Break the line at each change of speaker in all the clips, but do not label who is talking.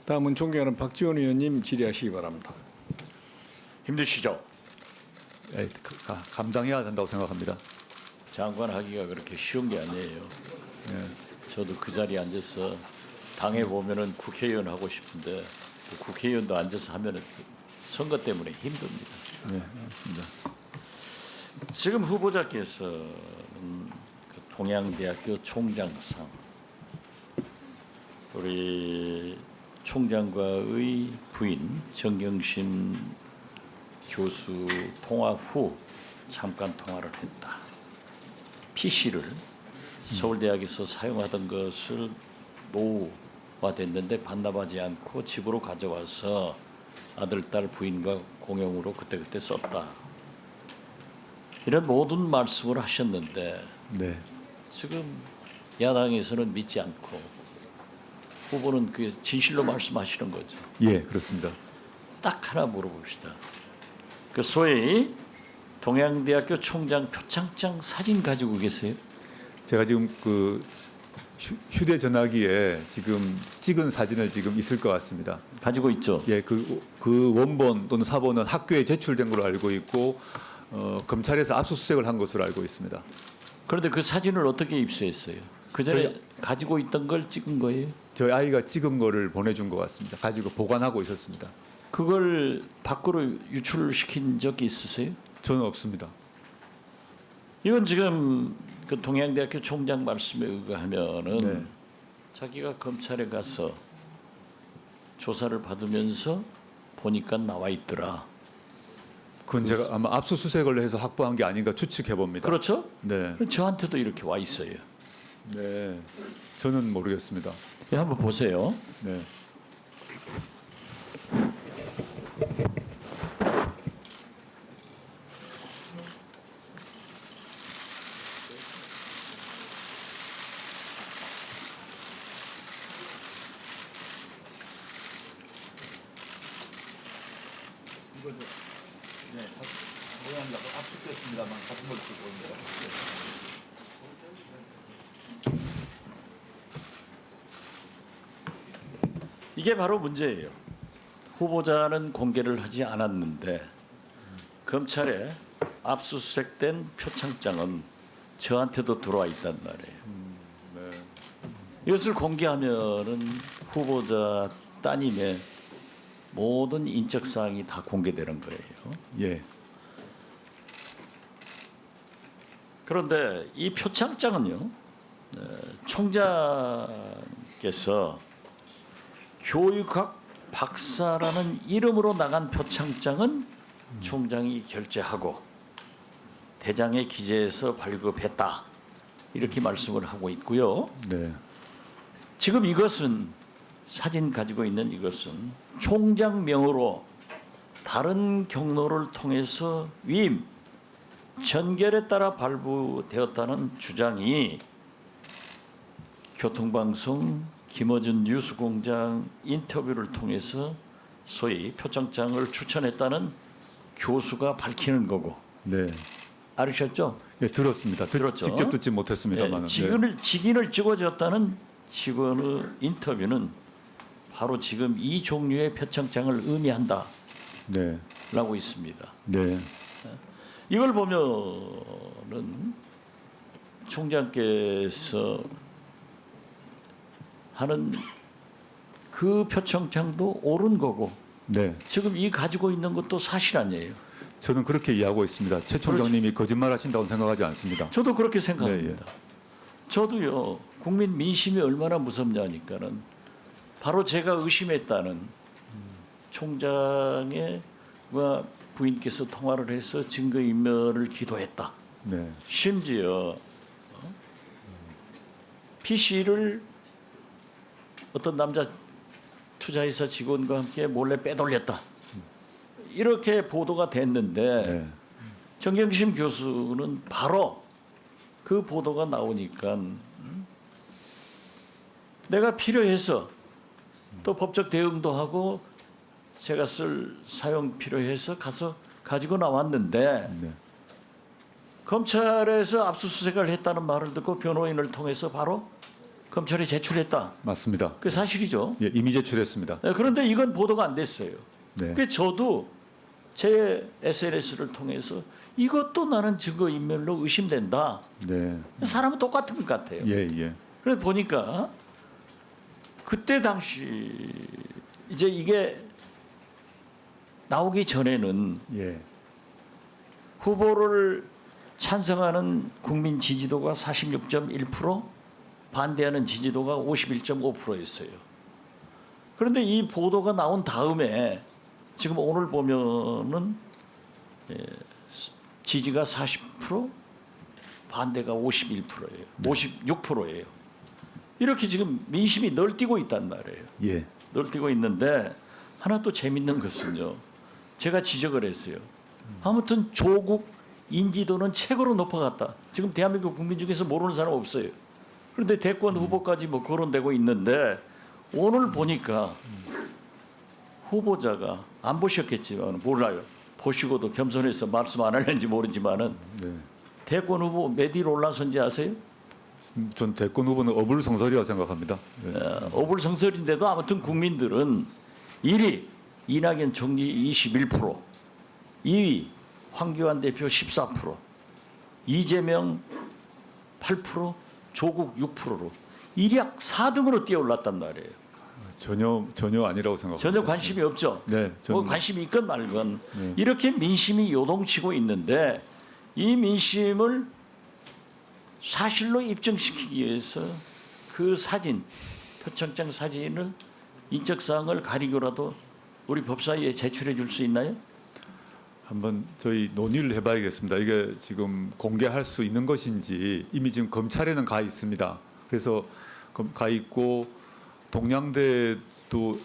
다음은 존경하는 박지원 의원님 질의하시기 바랍니다.
힘드시죠?
예, 감당해야 된다고 생각합니다.
장관 하기가 그렇게 쉬운 게 아니에요.
예,
저도 그 자리에 앉아서 당해 보면은 국회의원 하고 싶은데 그 국회의원도 앉아서 하면은 선거 때문에 힘듭니다.
네, 맞습니다.
지금 후보자께서는 그 동양대학교 총장상 우리 총장과의 부인 정경심 교수 통화 후 잠깐 통화를 했다. PC를 서울대학에서 사용하던 것을 노후화됐는데 반납하지 않고 집으로 가져와서 아들, 딸, 부인과 공용으로 그때그때 썼다. 이런 모든 말씀을 하셨는데
네,
지금 야당에서는 믿지 않고 후보는 그 진실로 말씀하시는 거죠.
예, 그렇습니다.
딱 하나 물어봅시다. 그 소위 동양대학교 총장 표창장 사진 가지고 계세요?
제가 지금 그 휴대전화기에 지금 찍은 사진을 지금 있을 것 같습니다.
가지고 있죠.
예, 그 원본 또는 사본은 학교에 제출된 걸로 알고 있고 검찰에서 압수수색을 한 것으로 알고 있습니다.
그런데 그 사진을 어떻게 입수했어요? 그 전에 가지고 있던 걸 찍은 거예요?
저희 아이가 찍은 거를 보내준 것 같습니다. 가지고 보관하고 있었습니다.
그걸 밖으로 유출시킨 적이 있으세요?
저는 없습니다.
이건 지금 그 동양대학교 총장 말씀에 의하면은
네.
자기가 검찰에 가서 조사를 받으면서 보니까 나와 있더라.
그건 제가 아마 압수수색을 해서 확보한 게 아닌가 추측해 봅니다.
그렇죠?
네,
저한테도 이렇게 와 있어요.
네, 저는 모르겠습니다.
네, 한번 보세요.
네. 압축됐습니다만 같은 걸 쓰고 있습니다.
이게 바로 문제예요. 후보자는 공개를 하지 않았는데 검찰에 압수수색된 표창장은 저한테도 들어와 있단 말이에요.
네.
이것을 공개하면은 후보자 따님의 모든 인적 사항이 다 공개되는 거예요.
예,
그런데 이 표창장은요, 총장께서 교육학 박사라는 이름으로 나간 표창장은 총장이 결제하고 대장에 기재해서 발급했다. 이렇게 말씀을 하고 있고요.
네,
지금 이것은 사진 가지고 있는 이것은 총장 명으로 다른 경로를 통해서 위임, 전결에 따라 발부되었다는 주장이 교통방송 김어준 뉴스공장 인터뷰를 통해서 소위 표창장을 추천했다는 교수가 밝히는 거고.
네.
알으셨죠?
예, 들었습니다.
들었죠?
직접 듣지 못했습니다만.
직인을 찍어줬다는 직원의 인터뷰는 바로 지금 이 종류의 표창장을 의미한다라고
네,
있습니다.
네,
이걸 보면은 총장께서 하는 그 표창장도 옳은 거고
네.
지금 이 가지고 있는 것도 사실 아니에요.
저는 그렇게 이해하고 있습니다. 최 총장님이 거짓말하신다고 생각하지 않습니다.
저도 그렇게 생각합니다.
네,
저도요. 국민 민심이 얼마나 무섭냐니까는 바로 제가 의심했다는 총장의 부인께서 통화를 해서 증거인멸을 기도했다.
네,
심지어 PC를 어떤 남자 투자회사 직원과 함께 몰래 빼돌렸다. 이렇게 보도가 됐는데
네,
정경심 교수는 바로 그 보도가 나오니까 내가 필요해서 또 법적 대응도 하고 제가 쓸 사용 필요해서 가서 가지고 나왔는데
네,
검찰에서 압수수색을 했다는 말을 듣고 변호인을 통해서 바로 검찰에 제출했다.
맞습니다.
그게 사실이죠.
예, 이미 제출했습니다.
그런데 이건 보도가 안 됐어요.
네.
그 저도 제 SNS를 통해서 이것도 나는 증거인멸로 의심된다.
네.
사람은 똑같은 것 같아요.
예, 예.
그래서 보니까 그때 당시 이제 이게 나오기 전에는
예.
후보를 찬성하는 국민 지지도가 46.1%, 반대하는 지지도가 51.5%였어요. 그런데 이 보도가 나온 다음에 지금 오늘 보면은 지지가 40%, 반대가 51%예요. 56%예요. 이렇게 지금 민심이 널뛰고 있단 말이에요.
예.
널뛰고 있는데 하나 또 재밌는 것은요. 제가 지적을 했어요. 아무튼 조국 인지도는 최고로 높아갔다. 지금 대한민국 국민 중에서 모르는 사람 없어요. 그런데 대권 후보까지 뭐 거론되고 있는데 오늘 보니까 후보자가 안 보셨겠지만 몰라요. 보시고도 겸손해서 말씀 안 하는지 모르지만은
네.
대권 후보 몇 일 올라선지 아세요?
전 대권 후보는 어불성설이라고 생각합니다. 네.
어불성설인데도 아무튼 국민들은 1위 이낙연 총리 21%, 2위 황교안 대표 14%, 이재명 8%, 조국 6%로 일약 4등으로 뛰어올랐단 말이에요.
전혀 아니라고 생각합니다.
전혀 관심이 없죠.
네,
뭐
저는
관심이 있건 말건
네.
이렇게 민심이 요동치고 있는데 이 민심을 사실로 입증시키기 위해서 그 사진, 표창장 사진을 인적사항을 가리고라도 우리 법사위에 제출해 줄 수 있나요?
한번 저희 논의를 해봐야겠습니다. 이게 지금 공개할 수 있는 것인지 이미 지금 검찰에는 가 있습니다. 그래서 가 있고 동양대도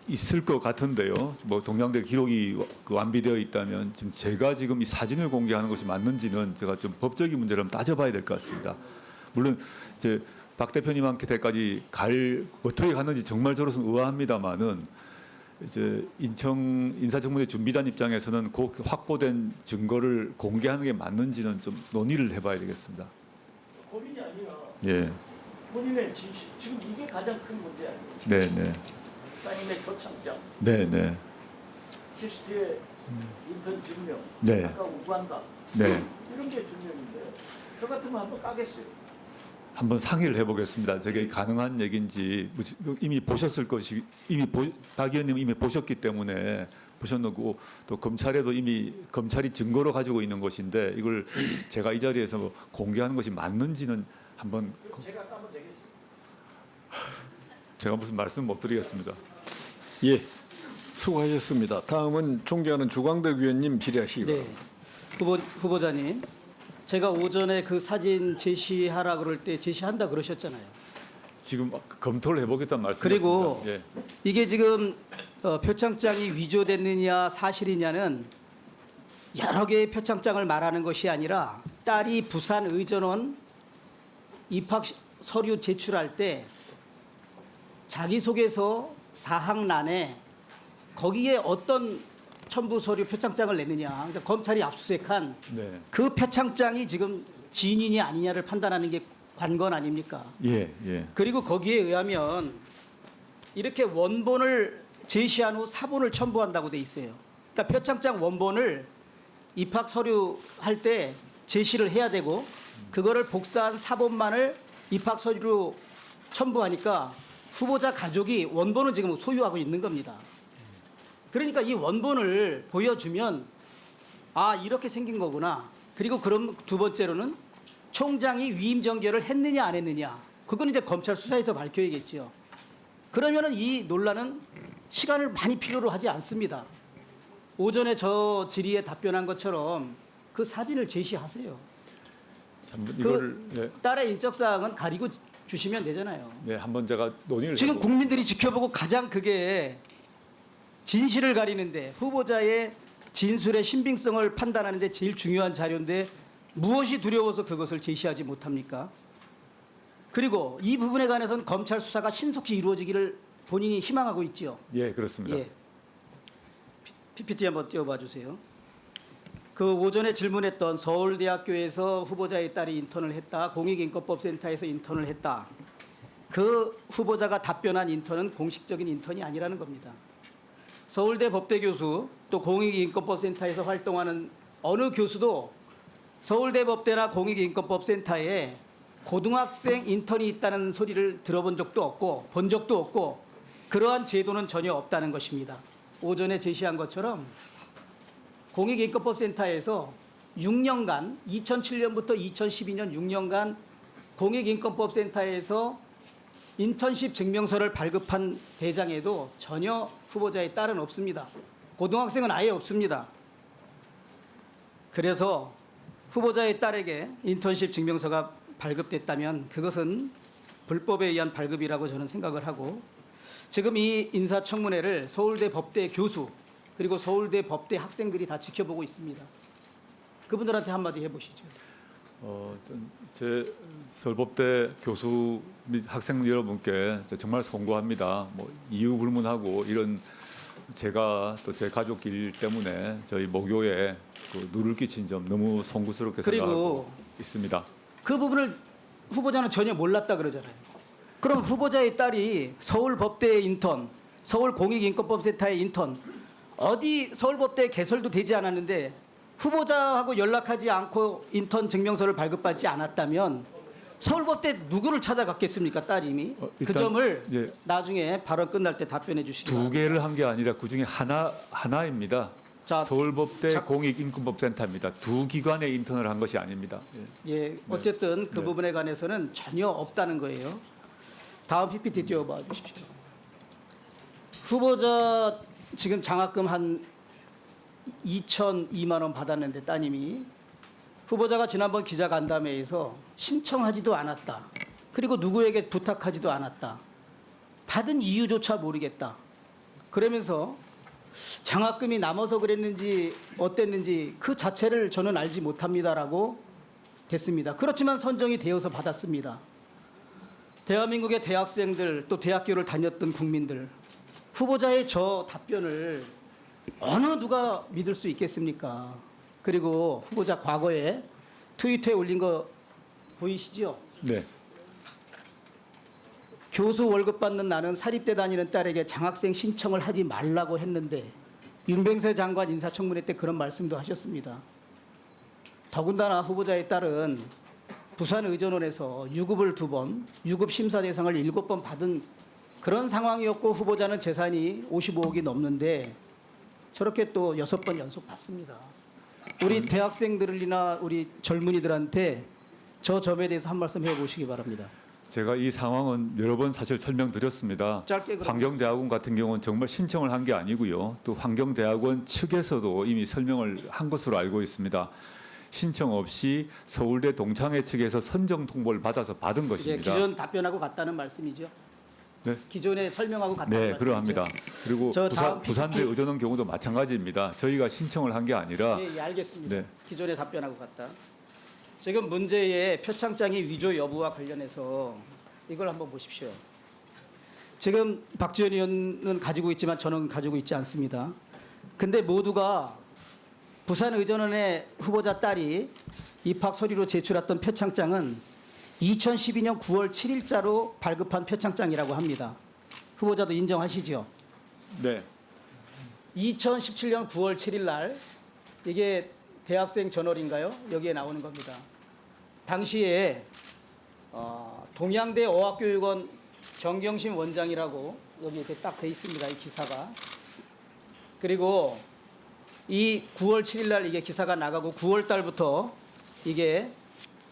있을 것 같은데요. 뭐 동양대 기록이 완비되어 있다면 지금 제가 지금 이 사진을 공개하는 것이 맞는지는 제가 좀 법적인 문제를 한번 따져봐야 될 것 같습니다. 물론 이제 박 대표님한테까지 어떻게 갔는지 정말 저로서는 의아합니다만은 이제 인천 인사청문회 준비단 입장에서는 그 확보된 증거를 공개하는 게 맞는지는 좀 논의를 해봐야 되겠습니다.
고민이 아니라
예,
본인의 진실, 지금 이게 가장 큰 문제 아니에요?
네, 네,
따님의 표창장,
네, 네,
키스트의 인턴 증명,
네.
아까 우구한다
네.
이런 게 증명인데 저 같으면 한번 까겠어요.
한번 상의를 해보겠습니다. 저게 가능한 얘기인지 이미 보셨을 것이 박 의원님 이미 보셨기 때문에 보셨고 또 검찰에도 이미 검찰이 증거로 가지고 있는 것인데 이걸 제가 이 자리에서 공개하는 것이 맞는지는 한번
제가 까면 되겠어요.
제가 무슨 말씀 못 드리겠습니다.
예, 수고하셨습니다. 다음은 존경하는 주광덕 위원님 질의하시기
네,
바랍니다.
후보자님, 제가 오전에 그 사진 제시하라 그럴 때 제시한다 그러셨잖아요.
지금 검토를 해보겠다는 말씀이었습니다.
그리고
예.
이게 지금 표창장이 위조됐느냐 사실이냐는 여러 개의 표창장을 말하는 것이 아니라 딸이 부산 의전원 입학 서류 제출할 때 자기소개서 사항란에 거기에 어떤 첨부 서류 표창장을 냈느냐, 그러니까 검찰이 압수수색한
네.
그 표창장이 지금 진인이 아니냐를 판단하는 게 관건 아닙니까?
예, 예.
그리고 거기에 의하면 이렇게 원본을 제시한 후 사본을 첨부한다고 돼 있어요. 그러니까 표창장 원본을 입학 서류 할 때 제시를 해야 되고 그거를 복사한 사본만을 입학 서류로 첨부하니까 후보자 가족이 원본을 지금 소유하고 있는 겁니다. 그러니까 이 원본을 보여주면 아 이렇게 생긴 거구나. 그리고 그럼 두 번째로는 총장이 위임 정결을 했느냐 안 했느냐. 그건 이제 검찰 수사에서 밝혀야겠죠. 그러면은 이 논란은 시간을 많이 필요로 하지 않습니다. 오전에 저 질의에 답변한 것처럼 그 사진을 제시하세요.
참 이걸
딸의 인적사항은 가리고 주시면 되잖아요.
네, 한번 제가 논의를
지금
해보-
국민들이 지켜보고 가장 그게 진실을 가리는데 후보자의 진술의 신빙성을 판단하는데 제일 중요한 자료인데 무엇이 두려워서 그것을 제시하지 못합니까? 그리고 이 부분에 관해서는 검찰 수사가 신속히 이루어지기를 본인이 희망하고 있지요.
예, 그렇습니다.
예. PPT 한번 띄워봐 주세요. 그 오전에 질문했던 서울대학교에서 후보자의 딸이 인턴을 했다. 공익인권법센터에서 인턴을 했다. 그 후보자가 답변한 인턴은 공식적인 인턴이 아니라는 겁니다. 서울대 법대 교수 또 공익인권법센터에서 활동하는 어느 교수도 서울대 법대나 공익인권법센터에 고등학생 인턴이 있다는 소리를 들어본 적도 없고 본 적도 없고 그러한 제도는 전혀 없다는 것입니다. 오전에 제시한 것처럼 공익인권법센터에서 6년간 2007년부터 2012년 6년간 공익인권법센터에서 인턴십 증명서를 발급한 대장에도 전혀 후보자의 딸은 없습니다. 고등학생은 아예 없습니다. 그래서 후보자의 딸에게 인턴십 증명서가 발급됐다면 그것은 불법에 의한 발급이라고 저는 생각을 하고 지금 이 인사청문회를 서울대 법대 교수 그리고 서울대 법대 학생들이 다 지켜보고 있습니다. 그분들한테 한마디 해보시죠.
제 서울법대 교수 및 학생 여러분께 정말 송구합니다. 뭐 이유 불문하고 이런 제가 또 제 가족길 때문에 저희 모교에 그 누를 끼친 점 너무 송구스럽게 생각하고 있습니다.
그 부분을 후보자는 전혀 몰랐다 그러잖아요. 그럼 후보자의 딸이 서울법대의 인턴, 서울공익인권법센터의 인턴, 어디 서울법대 개설도 되지 않았는데 후보자하고 연락하지 않고 인턴 증명서를 발급받지 않았다면 서울법대 누구를 찾아갔겠습니까, 따님이? 그
일단,
점을
예.
나중에 발언 끝날 때 답변해 주시기
두
바랍니다.
개를 한 게 아니라 그 중에 하나입니다.
자,
서울법대 공익인권법센터입니다. 두 기관의 인턴을 한 것이 아닙니다. 예.
예, 어쨌든 그
네.
부분에 관해서는 전혀 없다는 거예요. 다음 PPT 띄워봐 주십시오. 후보자 지금 장학금 한 2,002만 원 받았는데 따님이 후보자가 지난번 기자간담회에서 신청하지도 않았다. 그리고 누구에게 부탁하지도 않았다. 받은 이유조차 모르겠다. 그러면서 장학금이 남아서 그랬는지 어땠는지 그 자체를 저는 알지 못합니다라고 됐습니다. 그렇지만 선정이 되어서 받았습니다. 대한민국의 대학생들 또 대학교를 다녔던 국민들 후보자의 저 답변을 어느 누가 믿을 수 있겠습니까? 그리고 후보자 과거에 트위터에 올린 거 보이시죠?
네.
교수 월급 받는 나는 사립대 다니는 딸에게 장학생 신청을 하지 말라고 했는데 윤병세 장관 인사청문회 때 그런 말씀도 하셨습니다. 더군다나 후보자의 딸은 부산의전원에서 유급을 2번, 유급 심사 대상을 7번 받은 그런 상황이었고 후보자는 재산이 55억이 넘는데 저렇게 또 6번 연속 받습니다. 우리 대학생들이나 우리 젊은이들한테 저 점에 대해서 한 말씀 해보시기 바랍니다.
제가 이 상황은 여러 번 사실 설명드렸습니다.
짧게 그럼.
환경대학원 같은 경우는 정말 신청을 한 게 아니고요. 또 환경대학원 측에서도 이미 설명을 한 것으로 알고 있습니다. 신청 없이 서울대 동창회 측에서 선정 통보를 받아서 받은
이제
것입니다.
기존 답변하고 같다는 말씀이죠?
네.
기존에 설명하고 같다는
네,
말씀이죠?
그러합니다. 그리고
저 다음
부산대
PPT.
의전원 경우도 마찬가지입니다. 저희가 신청을 한 게 아니라
예, 알겠습니다.
네.
기존에 답변하고 같다. 지금 문제의 표창장이 위조 여부와 관련해서 이걸 한번 보십시오. 지금 박지원 의원은 가지고 있지만 저는 가지고 있지 않습니다. 근데 모두가 부산의전원의 후보자 딸이 입학 서류로 제출했던 표창장은 2012년 9월 7일자로 발급한 표창장이라고 합니다. 후보자도 인정하시죠?
네.
2017년 9월 7일 날 이게 대학생 저널인가요? 여기에 나오는 겁니다. 당시에 동양대 어학교육원 정경심 원장이라고 여기 이렇게 딱 돼 있습니다. 이 기사가. 그리고 이 9월 7일 날 이게 기사가 나가고 9월 달부터 이게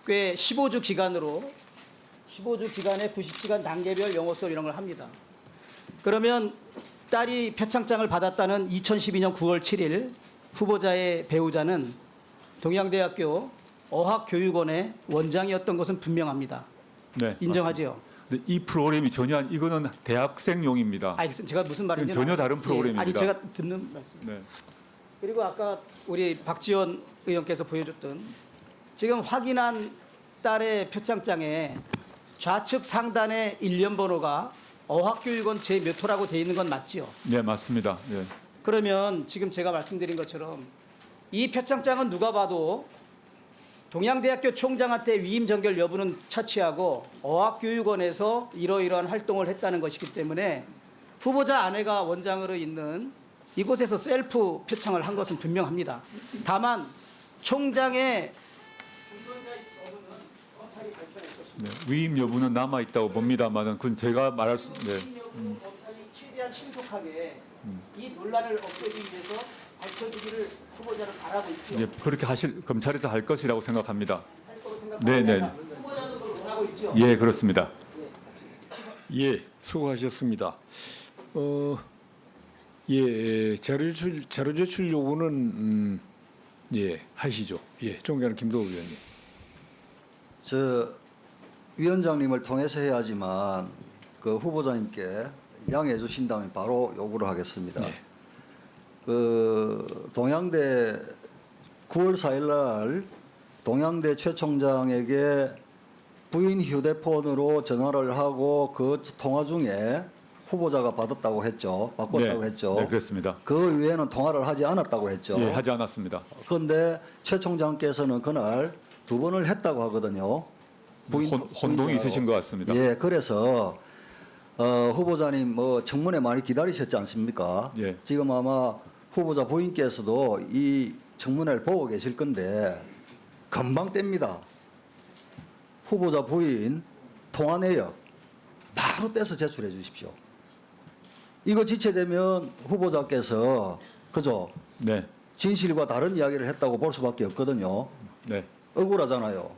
꽤 15주 기간으로 15주 기간에 90시간 단계별 영어 수업 이런 걸 합니다. 그러면 딸이 표창장을 받았다는 2012년 9월 7일 후보자의 배우자는 동양대학교 어학교육원의 원장이었던 것은 분명합니다.
네.
인정하죠?
근데 이 프로그램이 전혀 이거는 대학생용입니다.
알겠습니다. 제가 무슨 말인지
전혀 다른 프로그램입니다.
아니 제가 듣는 말씀.
네.
그리고 아까 우리 박지원 의원께서 보여줬던 지금 확인한 딸의 표창장에 좌측 상단에 일련 번호가 어학교육원 제 몇 호라고 돼 있는 건 맞지요?
네, 맞습니다. 네. 그러면
지금 제가 말씀드린 것처럼 이 표창장은 누가 봐도 동양대학교 총장한테 위임 전결 여부는 차치하고 어학교육원에서 이러이러한 활동을 했다는 것이기 때문에 후보자 아내가 원장으로 있는 이곳에서 셀프 표창을 한 것은 분명합니다. 다만 총장의 중선자의 여부는 검찰이 밝혀낼 것입니다.
네, 위임 여부는 남아 있다고 봅니다만은 그건 제가 말할 수. 네.
위임 여부 검찰이 최대한 신속하게 이 논란을 없애기 위해서 밝혀주기를 후보자는 바라고 있죠.
예, 그렇게 검찰에서 할 것이라고 생각합니다.
할 거로
네, 네.
생각합니다. 후보자도 그걸 원하고 있죠.
예, 그렇습니다.
예, 수고하셨습니다. 자료 제출 요구는 예, 하시죠. 예, 존경하는 김도우 의원님.
저 위원장님을 통해서 해야지만 그 후보자님께 양해해 주신다면 바로 요구를 하겠습니다.
네.
그 동양대 9월 4일 날 동양대 최 총장에게 부인 휴대폰으로 전화를 하고 그 통화 중에 후보자가 받았다고 했죠. 바꿨다고
네,
했죠.
네, 그렇습니다.
그 외에는 통화를 하지 않았다고 했죠.
예, 하지 않았습니다.
그런데 최 총장께서는 그날 2번을 했다고 하거든요.
혼동이
부인하고.
있으신 것 같습니다.
예, 그래서 후보자님 뭐 청문회 많이 기다리셨지 않습니까?
예.
지금 아마 후보자 부인께서도 이 청문회를 보고 계실 건데 금방 뗍니다. 후보자 부인 통화 내역 바로 떼서 제출해 주십시오. 이거 지체되면 후보자께서 그죠?
네,
진실과 다른 이야기를 했다고 볼 수밖에 없거든요.
네.
억울하잖아요.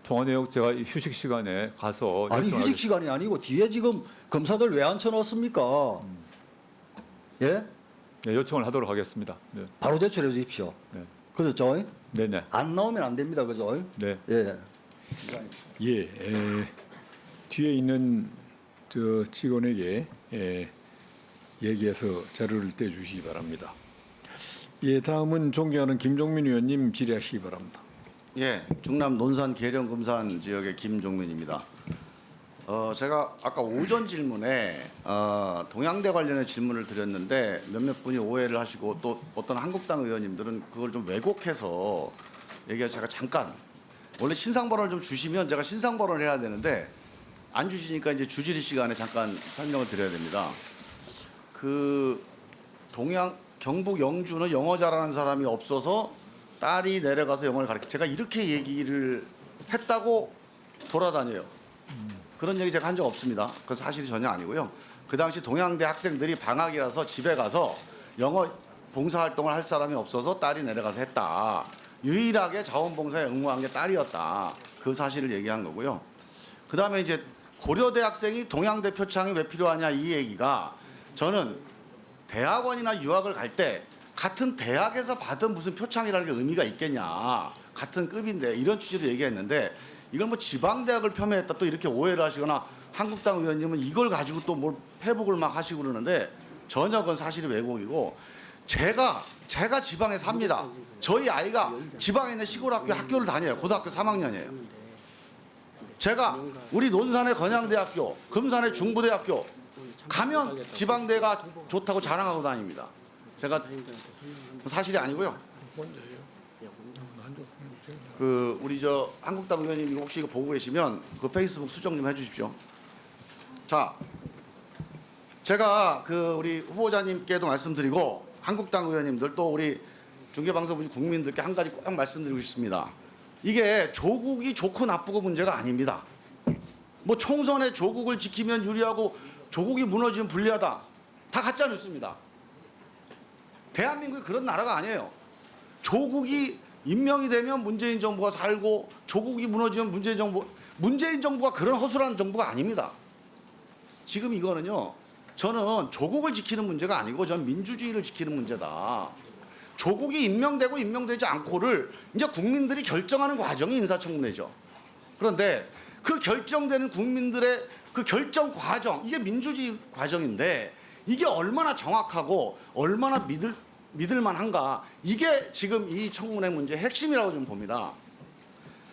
통화 내역 제가 휴식 시간에 가서
아니
요청하겠-
휴식 시간이 아니고 뒤에 지금 검사들 왜 앉혀놨습니까? 예?
네, 요청을 하도록 하겠습니다. 네,
바로 제출해 주십시오.
네,
그렇죠?
네, 네.
안 나오면 안 됩니다. 그죠?
네.
예.
예, 뒤에 있는 저 직원에게 얘기해서 자료를 떼주시기 바랍니다. 예, 다음은 존경하는 김종민 의원님 질의하시기 바랍니다.
예, 충남 논산 계령 금산 지역의 김종민입니다. 제가 아까 오전 질문에 동양대 관련해 질문을 드렸는데 몇몇 분이 오해를 하시고 또 어떤 한국당 의원님들은 그걸 좀 왜곡해서 얘기해서 제가 잠깐 원래 신상 발언을 좀 주시면 제가 신상 발언을 해야 되는데 안 주시니까 이제 주질의 시간에 잠깐 설명을 드려야 됩니다. 그 경북 영주는 영어 잘하는 사람이 없어서 딸이 내려가서 영어를 가르쳐. 제가 이렇게 얘기를 했다고 돌아다녀요. 그런 얘기 제가 한 적 없습니다. 그건 사실이 전혀 아니고요. 그 당시 동양대 학생들이 방학이라서 집에 가서 영어 봉사활동을 할 사람이 없어서 딸이 내려가서 했다. 유일하게 자원봉사에 응모한 게 딸이었다. 그 사실을 얘기한 거고요. 그 다음에 이제 고려대 학생이 동양대 표창이 왜 필요하냐 이 얘기가 저는 대학원이나 유학을 갈 때 같은 대학에서 받은 무슨 표창이라는 게 의미가 있겠냐. 같은 급인데 이런 취지로 얘기했는데 이걸 뭐 지방대학을 폄훼했다 또 이렇게 오해를 하시거나 한국당 의원님은 이걸 가지고 또 뭘 회복을 막 하시고 그러는데 전혀 그건 사실이 왜곡이고 제가 지방에 삽니다. 저희 아이가 지방에 있는 시골 학교를 다녀요. 고등학교 3학년이에요. 제가 우리 논산의 건양대학교, 금산의 중부대학교 가면 지방대가 좋다고 자랑하고 다닙니다. 제가 사실이 아니고요. 그 우리 저 한국당 의원님 혹시 이거 보고 계시면 그 페이스북 수정 좀 해주십시오. 자, 제가 그 우리 후보자님께도 말씀드리고 한국당 의원님들 또 우리 중계방송 보신 국민들께 한 가지 꼭 말씀드리고 싶습니다. 이게 조국이 좋고 나쁘고 문제가 아닙니다. 뭐 총선에 조국을 지키면 유리하고 조국이 무너지면 불리하다. 다 가짜 뉴스입니다. 대한민국이 그런 나라가 아니에요. 조국이 임명이 되면 문재인 정부가 살고 조국이 무너지면 문재인 정부가 그런 허술한 정부가 아닙니다. 지금 이거는요. 저는 조국을 지키는 문제가 아니고 저는 민주주의를 지키는 문제다. 조국이 임명되고 임명되지 않고를 이제 국민들이 결정하는 과정이 인사청문회죠. 그런데 그 결정되는 국민들의 그 결정 과정, 이게 민주주의 과정인데 이게 얼마나 정확하고 얼마나 믿을만한가, 이게 지금 이 청문회 문제의 핵심이라고 좀 봅니다.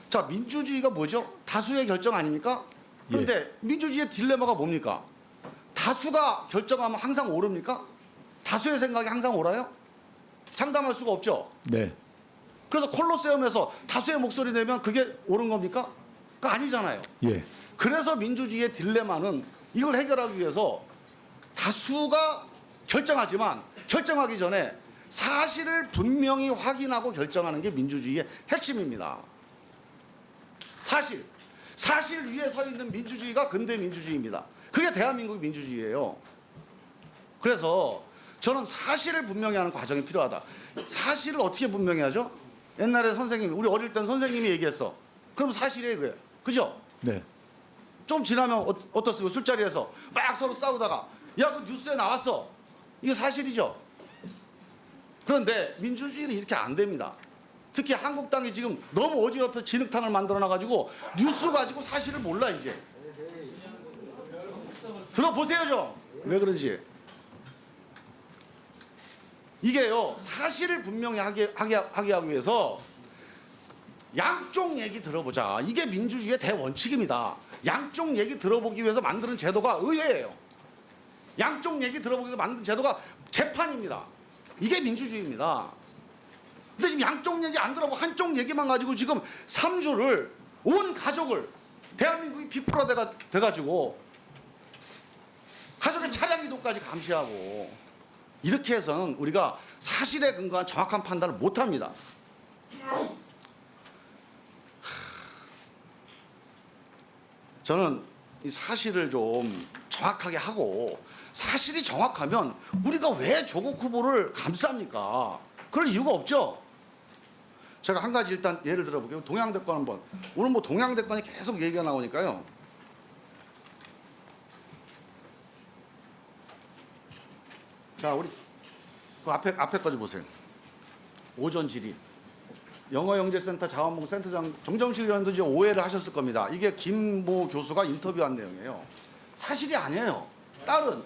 자, 민주주의가 뭐죠? 다수의 결정 아닙니까? 그런데 민주주의의 딜레마가 뭡니까? 다수가 결정하면 항상 옳습니까? 다수의 생각이 항상 옳아요? 장담할 수가 없죠.
네.
그래서 콜로세움에서 다수의 목소리 내면 그게 옳은 겁니까? 그거 아니잖아요.
예.
그래서 민주주의의 딜레마는 이걸 해결하기 위해서 다수가 결정하지만 결정하기 전에 사실을 분명히 확인하고 결정하는 게 민주주의의 핵심입니다. 사실 위에 서 있는 민주주의가 근대 민주주의입니다. 그게 대한민국 민주주의예요. 그래서 저는 사실을 분명히 하는 과정이 필요하다. 사실을 어떻게 분명히 하죠? 옛날에 선생님이, 우리 어릴 땐 선생님이 얘기했어. 그럼 사실이에요, 그게. 그죠?
네.
좀 지나면 어떻습니까? 술자리에서 막 서로 싸우다가 야, 그 뉴스에 나왔어. 이게 사실이죠. 그런데 민주주의는 이렇게 안 됩니다. 특히 한국당이 지금 너무 어지럽혀 진흙탕을 만들어놔가지고 뉴스 가지고 사실을 몰라 이제. 들어보세요 좀. 왜 그런지. 이게요, 사실을 분명히 하게 하기 위해서 양쪽 얘기 들어보자. 이게 민주주의의 대원칙입니다. 양쪽 얘기 들어보기 위해서 만드는 제도가 의회예요. 양쪽 얘기 들어보기 위해서 만든 제도가 재판입니다. 이게 민주주의입니다. 근데 지금 양쪽 얘기 안 들어보고 한쪽 얘기만 가지고 지금 3주를 온 가족을 대한민국이 빅브라더가 돼가지고 가족의 차량 이동까지 감시하고 이렇게 해서는 우리가 사실에 근거한 정확한 판단을 못합니다. 저는 이 사실을 좀 정확하게 하고 사실이 정확하면 우리가 왜 조국 후보를 감쌉니까? 그럴 이유가 없죠. 제가 한 가지 일단 예를 들어볼게요. 동양대권 한번. 오늘 뭐 동양대권이 계속 얘기가 나오니까요. 자, 우리 그 앞에 거지 보세요. 오전 질의. 영어영재센터 자원봉 센터장 정정식 의원도 이제 오해를 하셨을 겁니다. 이게 김모 교수가 인터뷰한 내용이에요. 사실이 아니에요. 딸은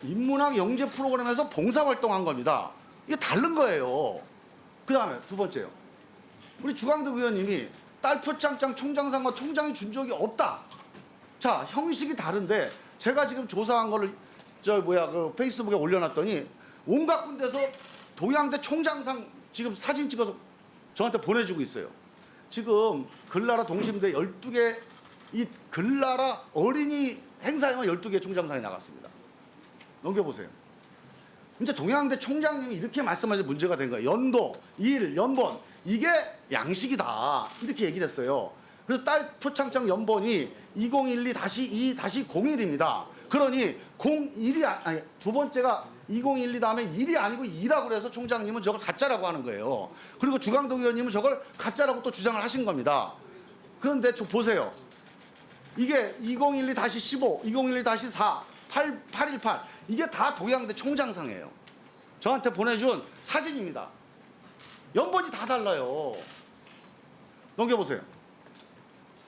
인문학 영재 프로그램에서 봉사활동한 겁니다. 이게 다른 거예요. 그 다음에 두 번째요. 우리 주광덕 의원님이 딸 표창장 총장상과 총장이 준 적이 없다. 자, 형식이 다른데 제가 지금 조사한 거를 그 페이스북에 올려놨더니 온갖 군데서 동양대 총장상 지금 사진 찍어서 저한테 보내주고 있어요. 지금 글나라 동심대 12개 이 글나라 어린이 행사에만 12개 총장상이 나갔습니다. 넘겨보세요. 이제 동양대 총장님이 이렇게 말씀하셔서 문제가 된 거예요. 연도, 일, 연번 이게 양식이다 이렇게 얘기를 했어요. 그래서 딸 표창장 연번이 2012-2-01입니다. 그러니 01이 아니 두 번째가 2012 다음에 1이 아니고 2라고 그래서 총장님은 저걸 가짜라고 하는 거예요. 그리고 주광덕 의원님은 저걸 가짜라고 또 주장을 하신 겁니다. 그런데 저 보세요. 이게 2012-15, 2012-4, 818 이게 다 동양대 총장상이에요. 저한테 보내준 사진입니다. 연번이 다 달라요. 넘겨보세요.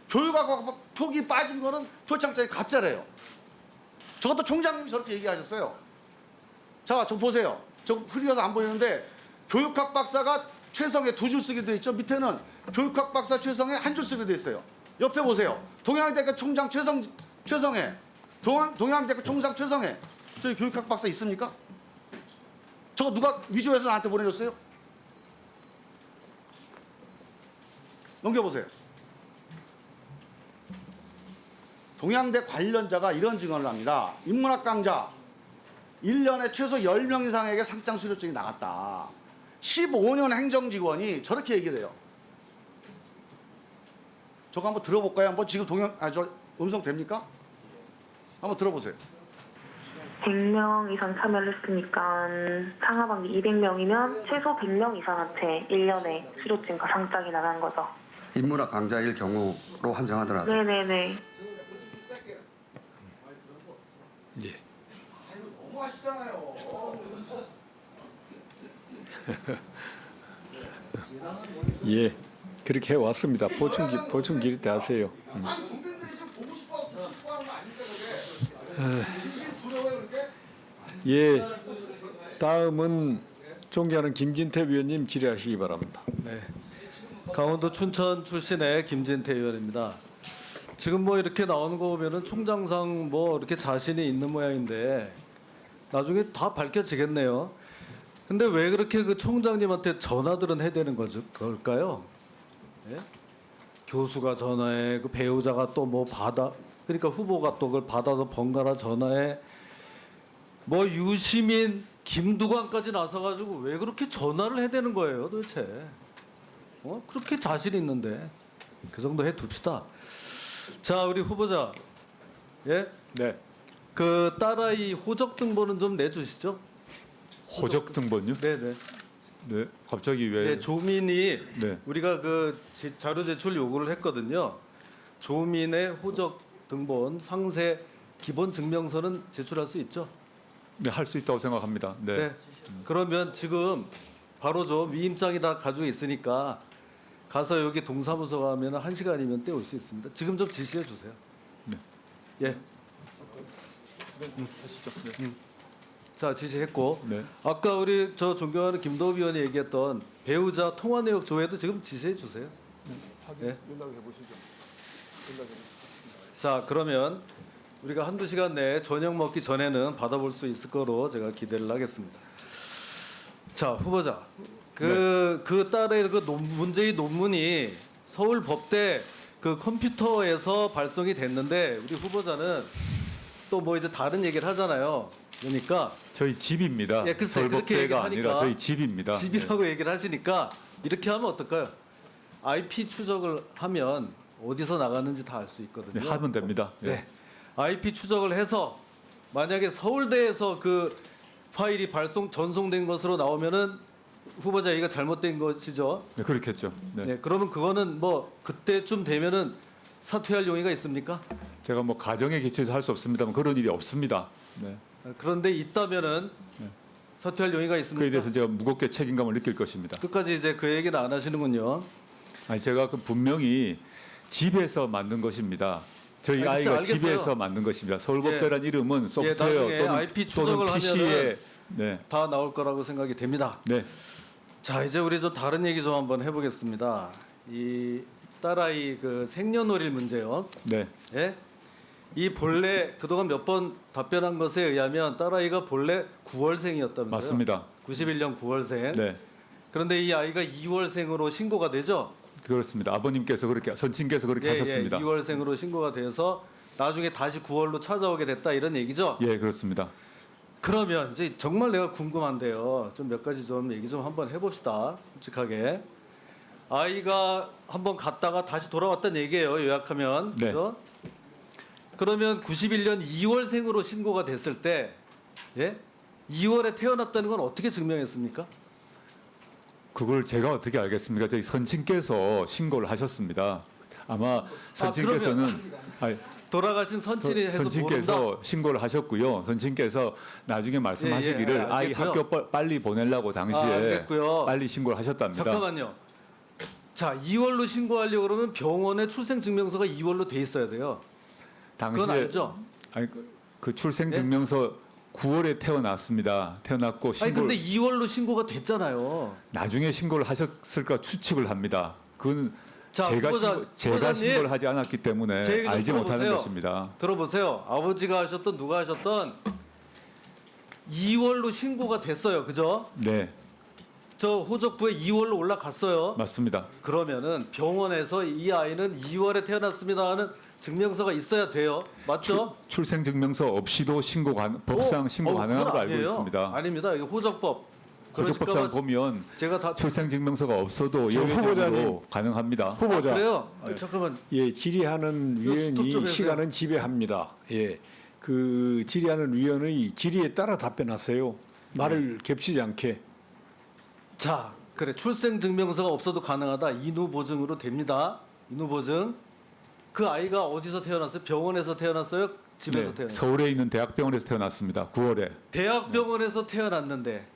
교육학과 표기 빠진 거는 표창장이 가짜래요. 저것도 총장님이 저렇게 얘기하셨어요. 자, 저 보세요. 저 흐려서 안 보이는데 교육학 박사가 최성에 2줄 쓰게 돼 있죠. 밑에는 교육학 박사 최성에 1줄 쓰게 돼 있어요. 옆에 보세요. 동양대학교 총장 최성에 동양대학교 총장 최성에 저기 교육학 박사 있습니까? 저거 누가 위조해서 나한테 보내줬어요? 넘겨보세요. 동양대 관련자가 이런 증언을 합니다. 인문학 강좌 1년에 최소 10명 이상에게 상장 수료증이 나갔다. 15년 행정직원이 저렇게 얘기를 해요. 저거 한번 들어볼까요? 한번 지금 저 음성 됩니까? 한번 들어보세요.
100명 이상 참여를 했으니까 상하반기 200명이면 최소 100명 이상한테 1년에 수료증과 상장이 나간 거죠.
인문학 강좌일 경우로 한정하더라도.
네네네.
예.
너무 하시잖아요.
예. 그렇게 해 왔습니다. 보충기를 때 하세요.
아니 국민들이 좀 보고 싶어 하는 거 아닙니까 그게? 진실 두려워요 그렇게?
예. 다음은 존경하는 김진태 위원님 질의하시기 바랍니다.
네. 강원도 춘천 출신의 김진태 의원입니다. 지금 뭐 이렇게 나오는 거 보면은 총장상 뭐 이렇게 자신이 있는 모양인데 나중에 다 밝혀지겠네요. 근데 왜 그렇게 그 총장님한테 전화들은 해야 되는 걸까요? 예? 교수가 전화해, 그 배우자가 또 뭐 받아, 그러니까 후보가 또 그걸 받아서 번갈아 전화해. 뭐 유시민, 김두관까지 나서가지고 왜 그렇게 전화를 해야 되는 거예요, 도대체? 그렇게 자신 있는데 그 정도 해 둡시다. 자, 우리 후보자, 예,
네.
그 딸아이 호적 등본은 좀 내주시죠.
호적 등본요?
네네.
네. 갑자기 왜?
네, 조민이
네.
우리가 그 자료 제출 요구를 했거든요. 조민의 호적 등본, 상세 기본 증명서는 제출할 수 있죠.
네, 할 수 있다고 생각합니다. 네.
네. 그러면 지금 바로 저 위임장이 다 가지고 있으니까 가서 여기 동사무소 가면 1시간이면 떼올 수 있습니다. 지금 좀 지시해 주세요.
네.
예.
하시죠. 네.
자, 지시했고
네.
아까 우리 저 존경하는 김도읍 의원이 얘기했던 배우자 통화 내역 조회도 지금 지시해 주세요. 네.
연락해 보시죠.
자, 그러면 우리가 한두 시간 내에 저녁 먹기 전에는 받아볼 수 있을 거로 제가 기대를 하겠습니다. 자, 후보자. 그 딸의 그 문제의 논문이 서울 법대 그 컴퓨터에서 발송이 됐는데 우리 후보자는 또 뭐 이제 다른 얘기를 하잖아요. 그러니까
저희 집입니다.
예, 글쎄, 그렇게
서울법대가 아니라
얘기하니까
저희 집입니다.
집이라고 얘기를 하시니까 이렇게 하면 어떨까요? IP 추적을 하면 어디서 나가는지 다 알 수 있거든요.
네, 하면 됩니다.
네. IP 추적을 해서 만약에 서울대에서 그 파일이 전송된 것으로 나오면은 후보자 얘기가 잘못된 것이죠.
네, 그렇겠죠. 네.
네. 그러면 그거는 뭐 그때쯤 되면은 사퇴할 용의가 있습니까?
제가 뭐 가정에 기초해서 할 수 없습니다만 그런 일이 없습니다. 네.
그런데 있다면은
네.
사퇴할 용의가 있습니까?
그에 대해서 제가 무겁게 책임감을 느낄 것입니다.
끝까지 이제 그 얘기는 안 하시는군요.
아니 제가 그 분명히 집에서 만든 것입니다. 저희 아이가
알겠어요.
집에서 만든 것입니다. 서울법대란 이름은 소프트웨어
나중에 IP 추적을
또는 PC에
하면은
네.
다 나올 거라고 생각이 됩니다.
네.
자, 이제 우리 좀 다른 얘기 좀 한번 해보겠습니다. 이 딸아이 그 생년월일 문제요.
네.
예? 이 본래 그동안 몇 번 답변한 것에 의하면 딸아이가 본래 9월생이었다면서요?
맞습니다.
91년 9월생.
네.
그런데 이 아이가 2월생으로 신고가 되죠?
그렇습니다. 아버님께서 그렇게 선친께서 그렇게 하셨습니다.
2월생으로 신고가 돼서 나중에 다시 9월로 찾아오게 됐다 이런 얘기죠?
예, 그렇습니다.
그러면 이제 정말 내가 궁금한데요. 좀 몇 가지 좀 얘기 좀 한번 해봅시다. 솔직하게. 아이가 한번 갔다가 다시 돌아왔다는 얘기예요. 요약하면.
네.
그렇죠? 그러면 91년 2월생으로 신고가 됐을 때, 예? 2월에 태어났다는 건 어떻게 증명했습니까?
그걸 제가 어떻게 알겠습니까? 저희 선친께서 신고를 하셨습니다. 아마 선친께서는 아니,
돌아가신 선친이 해서
선친께서
모른다.
신고를 하셨고요. 선친께서 나중에 말씀하시기를
예,
아이
알겠고요.
학교 빨리 보내려고 당시에
알겠고요.
빨리 신고를 하셨답니다.
잠깐만요. 자, 2월로 신고하려고 그러면 병원에 출생증명서가 2월로 돼 있어야 돼요. 그건
당시에
알죠?
아니 그 출생증명서 9월에 태어났습니다. 태어났고
아니
신고
근데 2월로 신고가 됐잖아요.
나중에 신고를 하셨을까 추측을 합니다. 그건
자,
제가
후보자님,
신고를 하지 않았기
제
때문에
얘기 좀
알지 못하는
들어보세요.
것입니다.
들어보세요. 아버지가 하셨던 누가 하셨던 2월로 신고가 됐어요. 그죠?
네,
저 호적부에 2월로 올라갔어요.
맞습니다.
그러면은 병원에서 이 아이는 2월에 태어났습니다 하는 증명서가 있어야 돼요. 맞죠?
출생증명서 없이도 법상 신고 가능한 걸로 알고
아니에요.
있습니다.
아닙니다. 이거 호적법.
호적법상
그러니까
보면
제가 다
출생증명서가 없어도
저
예외적으로
후보자님.
가능합니다.
후보자.
그래요? 잠깐만.
예, 질의하는
스톱 좀
위원이
해주세요.
시간은 지배합니다. 예, 그 질의하는 위원의 질의에 따라 답변하세요. 말을 겹치지 않게.
자, 그래 출생증명서가 없어도 가능하다. 인후 보증으로 됩니다. 인후 보증. 그 아이가 어디서 태어났어요? 병원에서 태어났어요? 집에서
네,
태어났어요?
서울에 있는 대학병원에서 태어났습니다. 9월에.
대학병원에서 태어났는데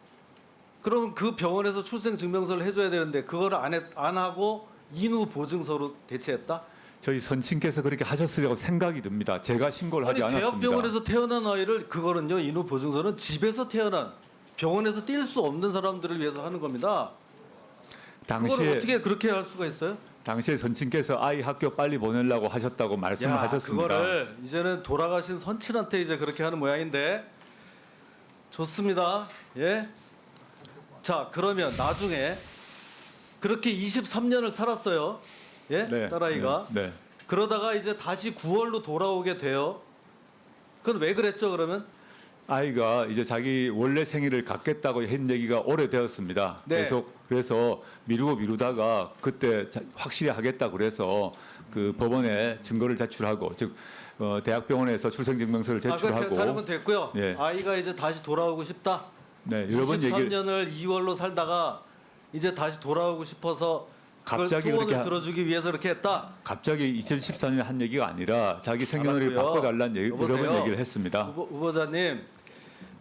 그럼 그 병원에서 출생증명서를 해줘야 되는데 그걸 안 하고 인후 보증서로 대체했다?
저희 선친께서 그렇게 하셨으리라고 생각이 듭니다. 제가 신고를 하지
아니
않았습니다.
대학병원에서 태어난 아이를 그거는요 인후 보증서는 집에서 태어난 병원에서 뛸 수 없는 사람들을 위해서 하는 겁니다. 그걸
당시에
어떻게 그렇게 할 수가 있어요?
당시에 선친께서 아이 학교 빨리 보내려고 하셨다고 말씀을
야,
하셨습니다.
그거를 이제는 돌아가신 선친한테 이제 그렇게 하는 모양인데 좋습니다. 예. 자, 그러면 나중에 그렇게 23년을 살았어요. 예?
네,
딸아이가.
네.
그러다가 이제 다시 9월로 돌아오게 돼요. 그건 왜 그랬죠, 그러면?
아이가 이제 자기 원래 생일을 갖겠다고 한 얘기가 오래되었습니다.
네.
그래서 미루다가 그때 확실히 하겠다 그래서 그 법원에 증거를 제출하고 즉 대학병원에서 출생증명서를
그렇게
제출하고
다르면 됐고요.
예.
아이가 이제 다시 돌아오고 싶다.
네, 여러 번 얘기를
23년을 2월로 살다가 이제 다시 돌아오고 싶어서 그걸
갑자기
소원을
그렇게
들어주기 위해서 이렇게 했다.
갑자기 2014년에 한 얘기가 아니라 자기 생년월일
알았고요.
바꿔달라는 얘기 여러
여보세요?
번 얘기를 했습니다.
후보자님,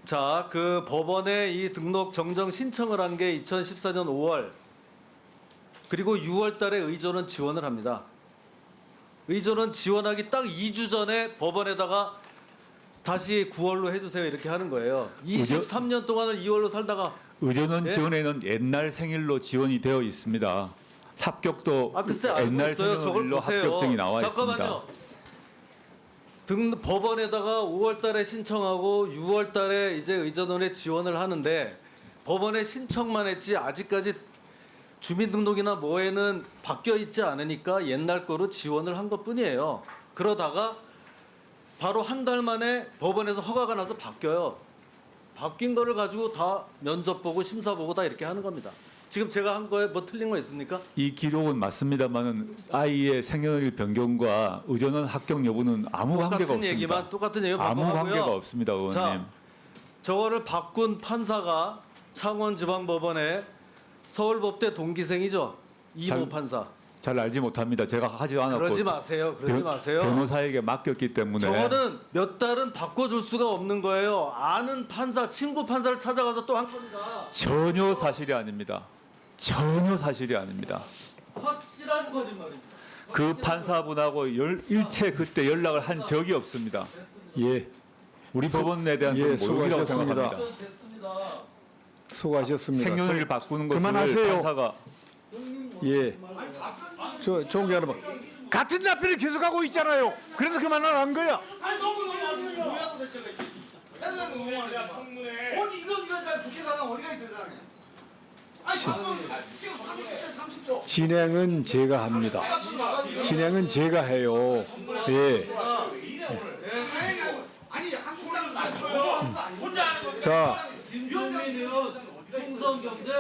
자, 그 법원에 이 등록 정정 신청을 한 게 2014년 5월, 그리고 6월달에 의존은 지원을 합니다. 의존은 지원하기 딱 2주 전에 법원에다가 다시 9월로 해주세요 이렇게 하는 거예요. 23년 동안을 2월로 살다가
의전원
예?
지원에는 옛날 생일로 지원이 되어 있습니다. 합격도
글쎄 알고
옛날
있어요. 저걸
생일로
보세요.
합격증이 나와
잠깐만요.
있습니다.
법원에다가 5월달에 신청하고 6월달에 이제 의전원에 지원을 하는데 법원에 신청만 했지 아직까지 주민등록이나 뭐에는 바뀌어 있지 않으니까 옛날 거로 지원을 한 것뿐이에요. 그러다가 바로 한 달 만에 법원에서 허가가 나서 바뀌어요. 바뀐 거를 가지고 다 면접 보고 심사 보고 다 이렇게 하는 겁니다. 지금 제가 한 거에 뭐 틀린 거 있습니까?
이 기록은 맞습니다만은 아이의 생년월일 변경과 의전원 합격 여부는 아무 관계가 없습니다.
똑같은 얘기만
아무
반복하고요.
관계가 없습니다, 의원님.
자, 저거를 바꾼 판사가 창원지방법원의 서울법대 동기생이죠. 이모
잘-
판사.
잘 알지 못합니다. 제가 하지 않았고
그러지 마세요. 그러지 마세요.
변호사에게 맡겼기 때문에
저거는 몇 달은 바꿔줄 수가 없는 거예요. 아는 판사, 친구 판사를 찾아가서 또 한 겁니다.
전혀 사실이 아닙니다. 전혀 사실이 아닙니다.
확실한 거짓말입니다.
그 판사분하고 일체 그때 연락을 한 적이 없습니다.
예,
우리 법원에 대한
예,
모욕이라고
수고하셨습니다.
생각합니다.
됐습니다.
수고하셨습니다.
생년월일 바꾸는 것을
그만하세요.
판사가
예, 저 존경하는 분 같은 답변을 계속하고 있잖아요. 그래서 그만하라는 거야.
아니 너무 뭐야 도대체 이게. 어디 이거 국회의사당 어디가 있어요, 사장님? 아니 지금 30초.
진행은 제가 합니다. 진행은 제가 해요. 예.
아니 한국당을 낮춰요. 혼자 하는 거.
자.
김종민 의원, 총선 경제